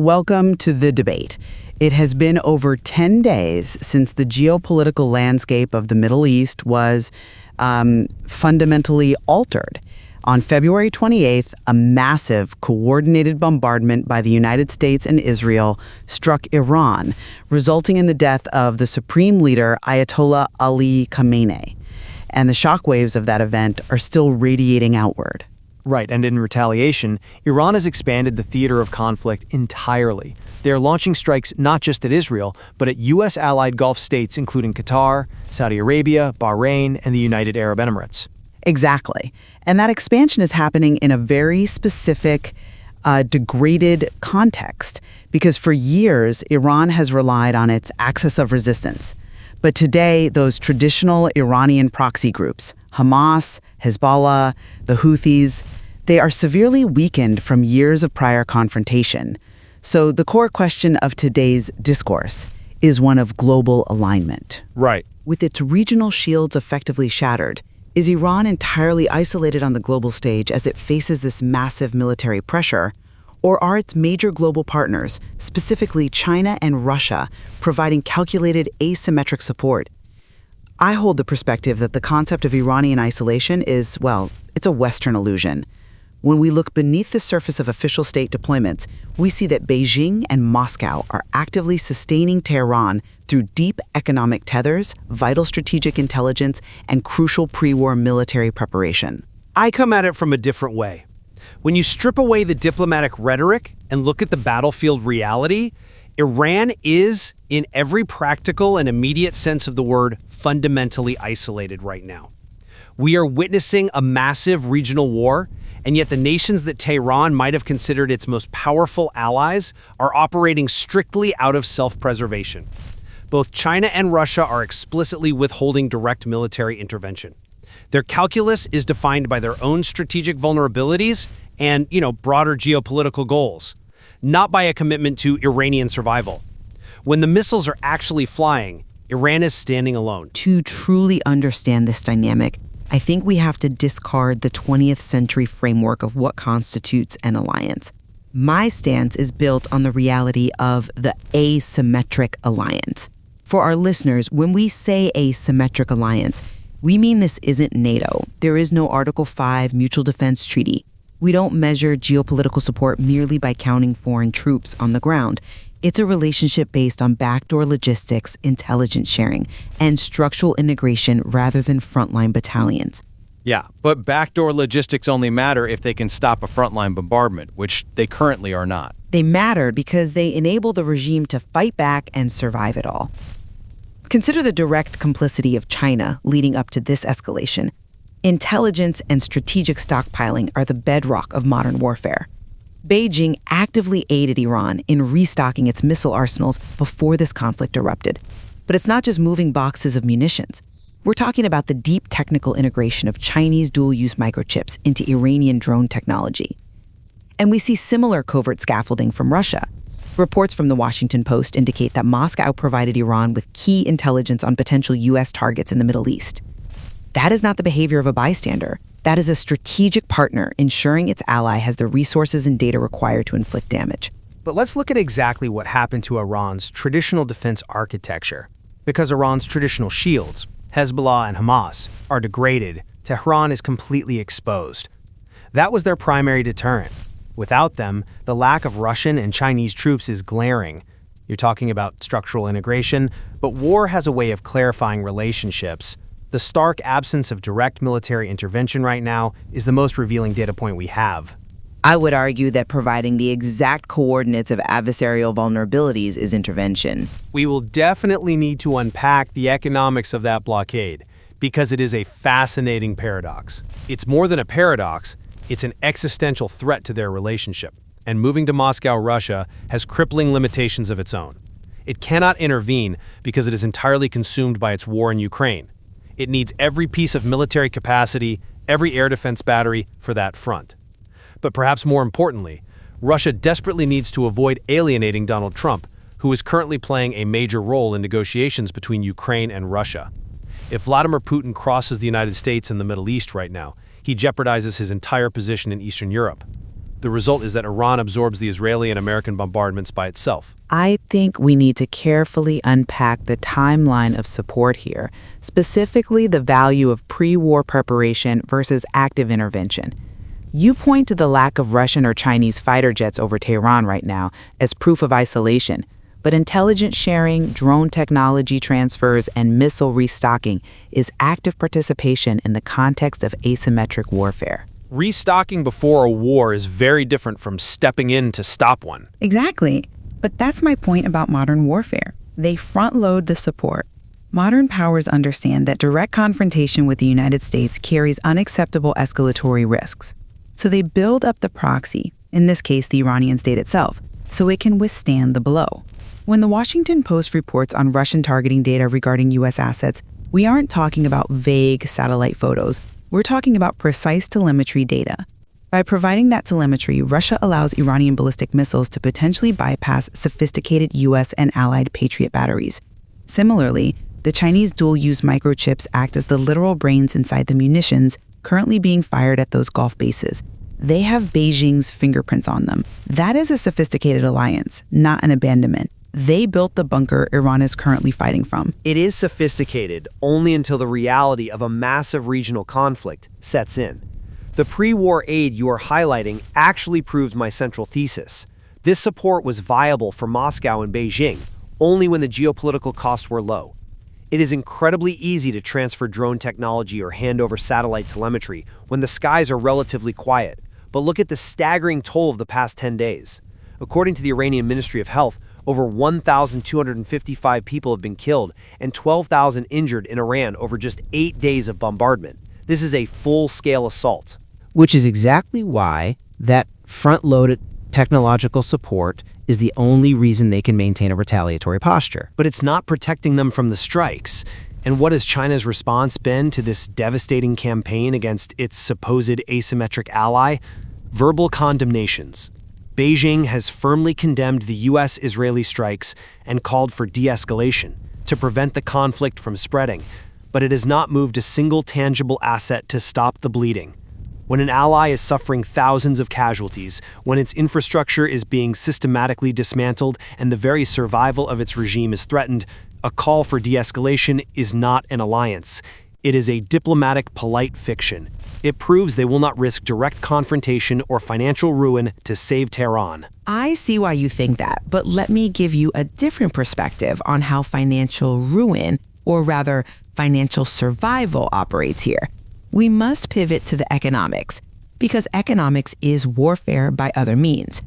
Welcome to The Debate. It has been over 10 days since the geopolitical landscape of the Middle East was fundamentally altered. On February 28th, a massive, coordinated bombardment by the United States and Israel struck Iran, resulting in the death of the supreme leader Ayatollah Ali Khamenei. And the shockwaves of that event are still radiating outward. Right, and in retaliation, Iran has expanded the theater of conflict entirely. They are launching strikes not just at Israel, but at U.S.-allied Gulf states including Qatar, Saudi Arabia, Bahrain, and the United Arab Emirates. Exactly. And that expansion is happening in a very specific, degraded context, because for years, Iran has relied on its axis of resistance. But today, those traditional Iranian proxy groups, Hamas, Hezbollah, the Houthis, they are severely weakened from years of prior confrontation. So the core question of today's discourse is one of global alignment. Right. With its regional shields effectively shattered, is Iran entirely isolated on the global stage as it faces this massive military pressure? Or are its major global partners, specifically China and Russia, providing calculated asymmetric support? I hold the perspective that the concept of Iranian isolation is, well, it's a Western illusion. When we look beneath the surface of official state deployments, we see that Beijing and Moscow are actively sustaining Tehran through deep economic tethers, vital strategic intelligence, and crucial pre-war military preparation. I come at it from a different way. When you strip away the diplomatic rhetoric and look at the battlefield reality, Iran is, in every practical and immediate sense of the word, fundamentally isolated right now. We are witnessing a massive regional war, and yet the nations that Tehran might have considered its most powerful allies are operating strictly out of self-preservation. Both China and Russia are explicitly withholding direct military intervention. Their calculus is defined by their own strategic vulnerabilities and, broader geopolitical goals, not by a commitment to Iranian survival. When the missiles are actually flying, Iran is standing alone. To truly understand this dynamic, I think we have to discard the 20th century framework of what constitutes an alliance. My stance is built on the reality of the asymmetric alliance. For our listeners, when we say asymmetric alliance, we mean this isn't NATO. There is no Article 5 mutual defense treaty. We don't measure geopolitical support merely by counting foreign troops on the ground. It's a relationship based on backdoor logistics, intelligence sharing, and structural integration rather than frontline battalions. Yeah, but backdoor logistics only matter if they can stop a frontline bombardment, which they currently are not. They matter because they enable the regime to fight back and survive it all. Consider the direct complicity of China leading up to this escalation. Intelligence and strategic stockpiling are the bedrock of modern warfare. Beijing actively aided Iran in restocking its missile arsenals before this conflict erupted. But it's not just moving boxes of munitions. We're talking about the deep technical integration of Chinese dual-use microchips into Iranian drone technology. And we see similar covert scaffolding from Russia. Reports from the Washington Post indicate that Moscow provided Iran with key intelligence on potential U.S. targets in the Middle East. That is not the behavior of a bystander. That is a strategic partner ensuring its ally has the resources and data required to inflict damage. But let's look at exactly what happened to Iran's traditional defense architecture. Because Iran's traditional shields, Hezbollah and Hamas, are degraded, Tehran is completely exposed. That was their primary deterrent. Without them, the lack of Russian and Chinese troops is glaring. You're talking about structural integration, but war has a way of clarifying relationships. The stark absence of direct military intervention right now is the most revealing data point we have. I would argue that providing the exact coordinates of adversarial vulnerabilities is intervention. We will definitely need to unpack the economics of that blockade, because it is a fascinating paradox. It's more than a paradox, it's an existential threat to their relationship. And moving to Moscow, Russia, has crippling limitations of its own. It cannot intervene because it is entirely consumed by its war in Ukraine. It needs every piece of military capacity, every air defense battery for that front. But perhaps more importantly, Russia desperately needs to avoid alienating Donald Trump, who is currently playing a major role in negotiations between Ukraine and Russia. If Vladimir Putin crosses the United States and the Middle East right now, he jeopardizes his entire position in Eastern Europe. The result is that Iran absorbs the Israeli and American bombardments by itself. I think we need to carefully unpack the timeline of support here, specifically the value of pre-war preparation versus active intervention. You point to the lack of Russian or Chinese fighter jets over Tehran right now as proof of isolation, but intelligence sharing, drone technology transfers, and missile restocking is active participation in the context of asymmetric warfare. Restocking before a war is very different from stepping in to stop one. Exactly. But that's my point about modern warfare. They front-load the support. Modern powers understand that direct confrontation with the United States carries unacceptable escalatory risks. So they build up the proxy, in this case the Iranian state itself, so it can withstand the blow. When the Washington Post reports on Russian targeting data regarding U.S. assets, we aren't talking about vague satellite photos. We're talking about precise telemetry data. By providing that telemetry, Russia allows Iranian ballistic missiles to potentially bypass sophisticated U.S. and allied Patriot batteries. Similarly, the Chinese dual-use microchips act as the literal brains inside the munitions currently being fired at those Gulf bases. They have Beijing's fingerprints on them. That is a sophisticated alliance, not an abandonment. They built the bunker Iran is currently fighting from. It is sophisticated only until the reality of a massive regional conflict sets in. The pre-war aid you are highlighting actually proves my central thesis. This support was viable for Moscow and Beijing only when the geopolitical costs were low. It is incredibly easy to transfer drone technology or hand over satellite telemetry when the skies are relatively quiet. But look at the staggering toll of the past 10 days. According to the Iranian Ministry of Health, over 1,255 people have been killed and 12,000 injured in Iran over just 8 days of bombardment. This is a full-scale assault. Which is exactly why that front-loaded technological support is the only reason they can maintain a retaliatory posture. But it's not protecting them from the strikes. And what has China's response been to this devastating campaign against its supposed asymmetric ally? Verbal condemnations. Beijing has firmly condemned the U.S.-Israeli strikes and called for de-escalation to prevent the conflict from spreading, but it has not moved a single tangible asset to stop the bleeding. When an ally is suffering thousands of casualties, when its infrastructure is being systematically dismantled and the very survival of its regime is threatened, a call for de-escalation is not an alliance. It is a diplomatic, polite fiction. It proves they will not risk direct confrontation or financial ruin to save Tehran. I see why you think that, but let me give you a different perspective on how financial ruin, or rather financial survival, operates here. We must pivot to the economics, because economics is warfare by other means.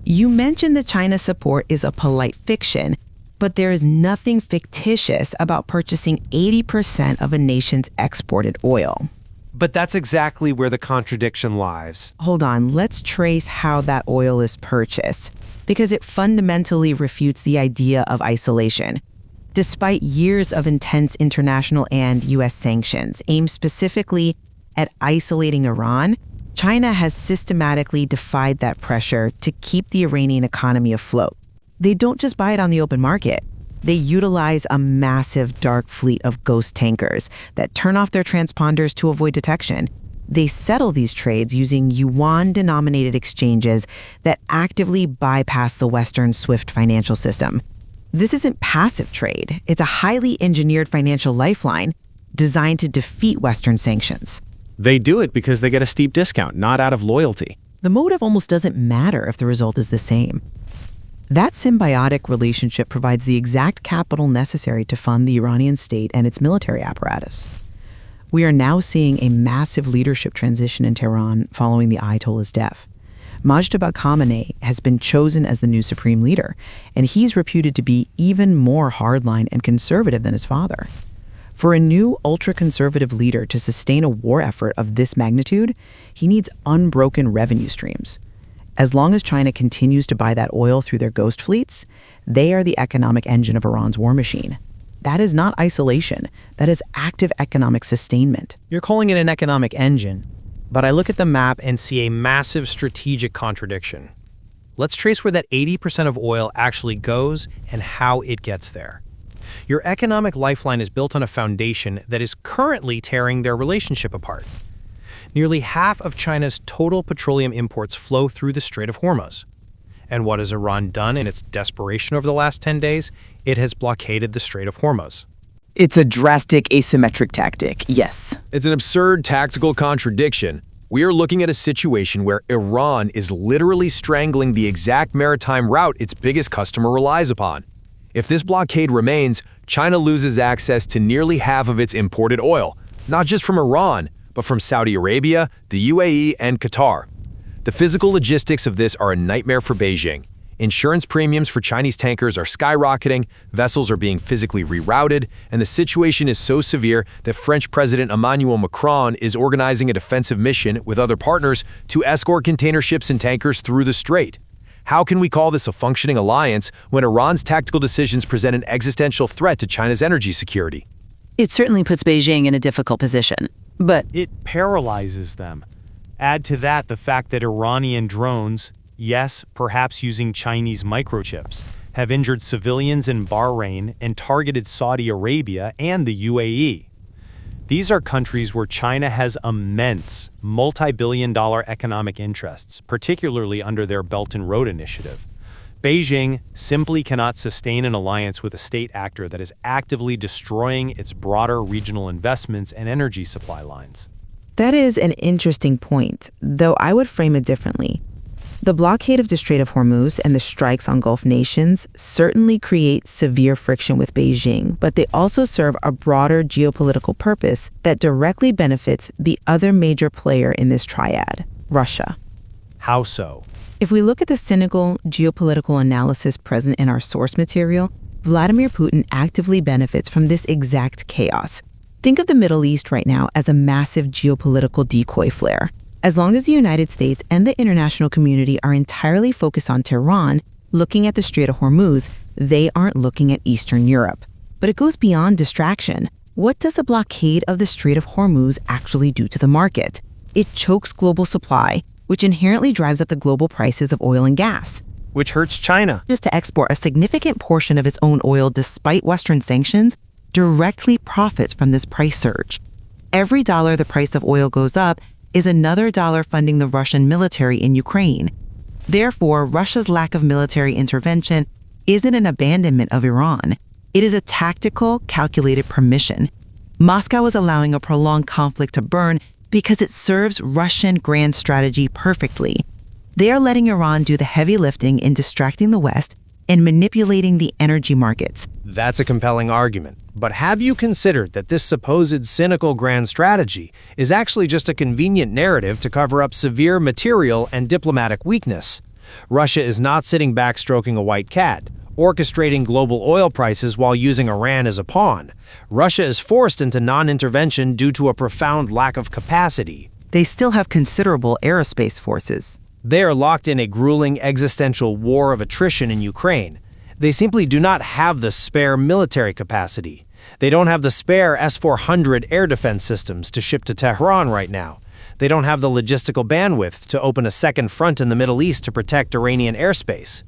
You mentioned that China's support is a polite fiction, but there is nothing fictitious about purchasing 80% of a nation's exported oil. But that's exactly where the contradiction lies. Hold on, let's trace how that oil is purchased, because it fundamentally refutes the idea of isolation. Despite years of intense international and U.S. sanctions aimed specifically at isolating Iran, China has systematically defied that pressure to keep the Iranian economy afloat. They don't just buy it on the open market. They utilize a massive dark fleet of ghost tankers that turn off their transponders to avoid detection. They settle these trades using yuan-denominated exchanges that actively bypass the Western SWIFT financial system. This isn't passive trade. It's a highly engineered financial lifeline designed to defeat Western sanctions. They do it because they get a steep discount, not out of loyalty. The motive almost doesn't matter if the result is the same. That symbiotic relationship provides the exact capital necessary to fund the Iranian state and its military apparatus. We are now seeing a massive leadership transition in Tehran following the Ayatollah's death. Mojtaba Khamenei has been chosen as the new supreme leader, and he's reputed to be even more hardline and conservative than his father. For a new ultra-conservative leader to sustain a war effort of this magnitude, he needs unbroken revenue streams. As long as China continues to buy that oil through their ghost fleets, they are the economic engine of Iran's war machine. That is not isolation. That is active economic sustainment. You're calling it an economic engine, but I look at the map and see a massive strategic contradiction. Let's trace where that 80% of oil actually goes and how it gets there. Your economic lifeline is built on a foundation that is currently tearing their relationship apart. Nearly half of China's total petroleum imports flow through the Strait of Hormuz. And what has Iran done in its desperation over the last 10 days? It has blockaded the Strait of Hormuz. It's a drastic asymmetric tactic, yes. It's an absurd tactical contradiction. We are looking at a situation where Iran is literally strangling the exact maritime route its biggest customer relies upon. If this blockade remains, China loses access to nearly half of its imported oil, not just from Iran, but from Saudi Arabia, the UAE, and Qatar. The physical logistics of this are a nightmare for Beijing. Insurance premiums for Chinese tankers are skyrocketing, vessels are being physically rerouted, and the situation is so severe that French President Emmanuel Macron is organizing a defensive mission with other partners to escort container ships and tankers through the strait. How can we call this a functioning alliance when Iran's tactical decisions present an existential threat to China's energy security? It certainly puts Beijing in a difficult position, but It paralyzes them. Add to that the fact that Iranian drones, yes, perhaps using Chinese microchips, have injured civilians in Bahrain and targeted Saudi Arabia and the UAE. These are countries where China has immense, multi-billion-dollar economic interests, particularly under their Belt and Road Initiative. Beijing simply cannot sustain an alliance with a state actor that is actively destroying its broader regional investments and energy supply lines. That is an interesting point, though I would frame it differently. The blockade of the Strait of Hormuz and the strikes on Gulf nations certainly create severe friction with Beijing, but they also serve a broader geopolitical purpose that directly benefits the other major player in this triad, Russia. How so? If we look at the cynical geopolitical analysis present in our source material, Vladimir Putin actively benefits from this exact chaos. Think of the Middle East right now as a massive geopolitical decoy flare. As long as the United States and the international community are entirely focused on Tehran, looking at the Strait of Hormuz, they aren't looking at Eastern Europe. But it goes beyond distraction. What does a blockade of the Strait of Hormuz actually do to the market? It chokes global supply, which inherently drives up the global prices of oil and gas. Which hurts China. Just to export a significant portion of its own oil despite Western sanctions, directly profits from this price surge. Every dollar the price of oil goes up is another dollar funding the Russian military in Ukraine. Therefore, Russia's lack of military intervention isn't an abandonment of Iran. It is a tactical, calculated permission. Moscow is allowing a prolonged conflict to burn because it serves Russian grand strategy perfectly. They are letting Iran do the heavy lifting in distracting the West and manipulating the energy markets. That's a compelling argument. But have you considered that this supposed cynical grand strategy is actually just a convenient narrative to cover up severe material and diplomatic weakness? Russia is not sitting back stroking a white cat, orchestrating global oil prices while using Iran as a pawn. Russia is forced into non-intervention due to a profound lack of capacity. They still have considerable aerospace forces. They are locked in a grueling existential war of attrition in Ukraine. They simply do not have the spare military capacity. They don't have the spare S-400 air defense systems to ship to Tehran right now. They don't have the logistical bandwidth to open a second front in the Middle East to protect Iranian airspace.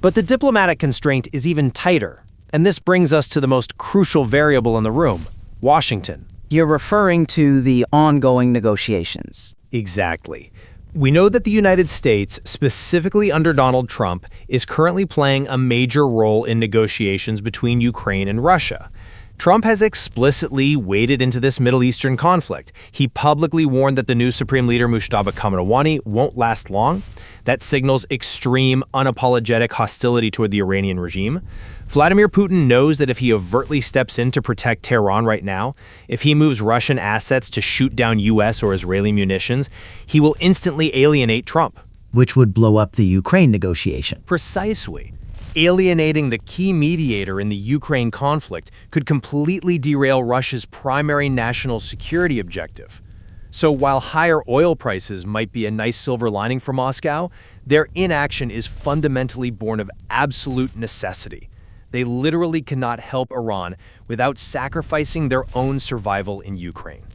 But the diplomatic constraint is even tighter, and this brings us to the most crucial variable in the room, Washington. You're referring to the ongoing negotiations. Exactly. We know that the United States, specifically under Donald Trump, is currently playing a major role in negotiations between Ukraine and Russia. Trump has explicitly waded into this Middle Eastern conflict. He publicly warned that the new Supreme Leader Mustafa Khamenei won't last long. That signals extreme, unapologetic hostility toward the Iranian regime. Vladimir Putin knows that if he overtly steps in to protect Tehran right now, if he moves Russian assets to shoot down U.S. or Israeli munitions, he will instantly alienate Trump. Which would blow up the Ukraine negotiation. Precisely. Alienating the key mediator in the Ukraine conflict could completely derail Russia's primary national security objective. So while higher oil prices might be a nice silver lining for Moscow, their inaction is fundamentally born of absolute necessity. They literally cannot help Iran without sacrificing their own survival in Ukraine.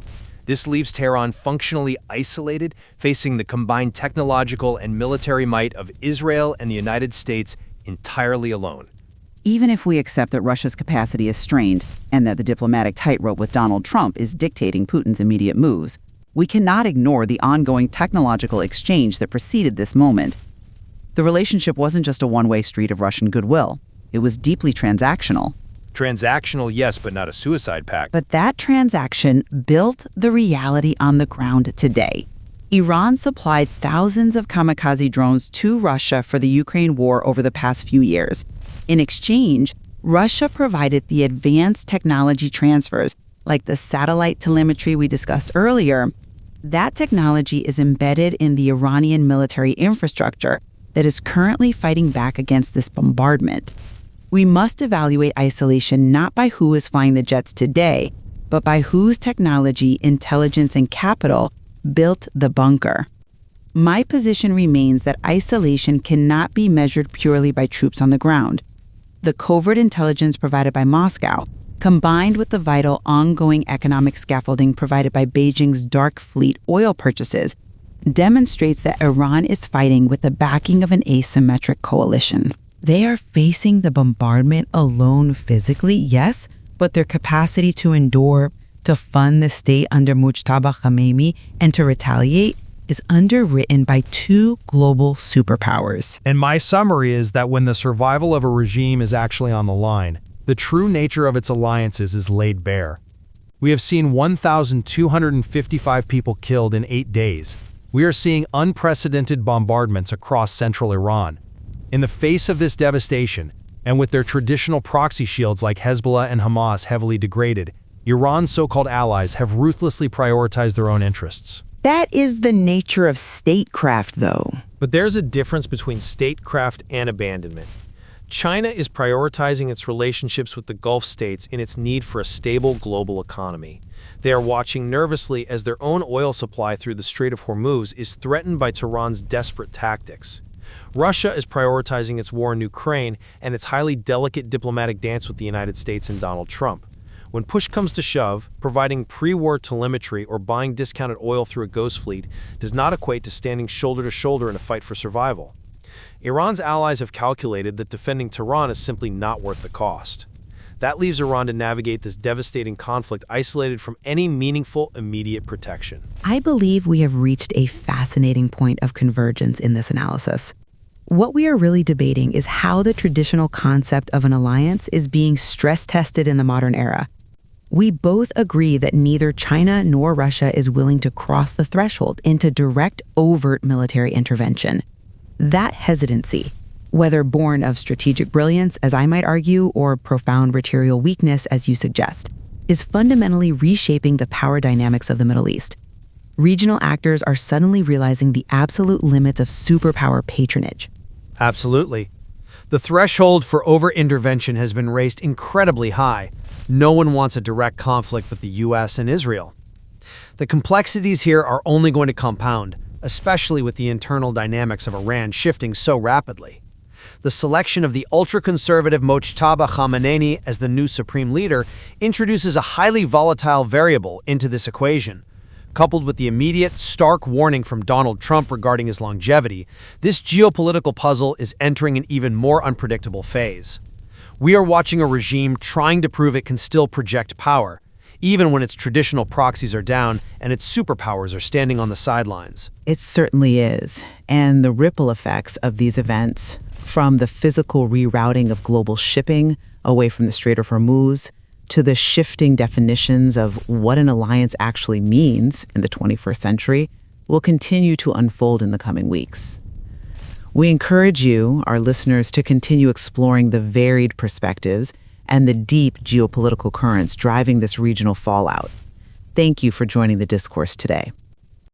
This leaves Tehran functionally isolated, facing the combined technological and military might of Israel and the United States entirely alone. Even if we accept that Russia's capacity is strained and that the diplomatic tightrope with Donald Trump is dictating Putin's immediate moves, We cannot ignore the ongoing technological exchange that preceded this moment. The relationship wasn't just a one-way street of Russian goodwill. It was deeply transactional. Transactional, yes, but not a suicide pact. But that transaction built the reality on the ground today. Iran supplied thousands of kamikaze drones to Russia for the Ukraine war over the past few years. In exchange, Russia provided the advanced technology transfers, like the satellite telemetry we discussed earlier. That technology is embedded in the Iranian military infrastructure that is currently fighting back against this bombardment. We must evaluate isolation not by who is flying the jets today, but by whose technology, intelligence, and capital built the bunker. My position remains that isolation cannot be measured purely by troops on the ground. The covert intelligence provided by Moscow, combined with the vital ongoing economic scaffolding provided by Beijing's dark fleet oil purchases, demonstrates that Iran is fighting with the backing of an asymmetric coalition. They are facing the bombardment alone physically, yes, but their capacity to endure, to fund the state under Mujtaba Khamenei, and to retaliate is underwritten by two global superpowers. And my summary is that when the survival of a regime is actually on the line, the true nature of its alliances is laid bare. We have seen 1,255 people killed in 8 days. We are seeing unprecedented bombardments across central Iran. In the face of this devastation, and with their traditional proxy shields like Hezbollah and Hamas heavily degraded, Iran's so-called allies have ruthlessly prioritized their own interests. That is the nature of statecraft, though. But there's a difference between statecraft and abandonment. China is prioritizing its relationships with the Gulf states in its need for a stable global economy. They are watching nervously as their own oil supply through the Strait of Hormuz is threatened by Tehran's desperate tactics. Russia is prioritizing its war in Ukraine and its highly delicate diplomatic dance with the United States and Donald Trump. When push comes to shove, providing pre-war telemetry or buying discounted oil through a ghost fleet does not equate to standing shoulder to shoulder in a fight for survival. Iran's allies have calculated that defending Tehran is simply not worth the cost. That leaves Iran to navigate this devastating conflict isolated from any meaningful immediate protection. I believe we have reached a fascinating point of convergence in this analysis. What we are really debating is how the traditional concept of an alliance is being stress-tested in the modern era. We both agree that neither China nor Russia is willing to cross the threshold into direct, overt military intervention. That hesitancy, whether born of strategic brilliance, as I might argue, or profound material weakness, as you suggest, is fundamentally reshaping the power dynamics of the Middle East. Regional actors are suddenly realizing the absolute limits of superpower patronage. Absolutely. The threshold for over-intervention has been raised incredibly high. No one wants a direct conflict with the U.S. and Israel. The complexities here are only going to compound, especially with the internal dynamics of Iran shifting so rapidly. The selection of the ultra-conservative Mojtaba Khamenei as the new supreme leader introduces a highly volatile variable into this equation. Coupled with the immediate, stark warning from Donald Trump regarding his longevity, this geopolitical puzzle is entering an even more unpredictable phase. We are watching a regime trying to prove it can still project power, even when its traditional proxies are down and its superpowers are standing on the sidelines. It certainly is. And the ripple effects of these events, from the physical rerouting of global shipping away from the Strait of Hormuz, to the shifting definitions of what an alliance actually means in the 21st century, will continue to unfold in the coming weeks. We encourage you, our listeners, to continue exploring the varied perspectives and the deep geopolitical currents driving this regional fallout. Thank you for joining the discourse today.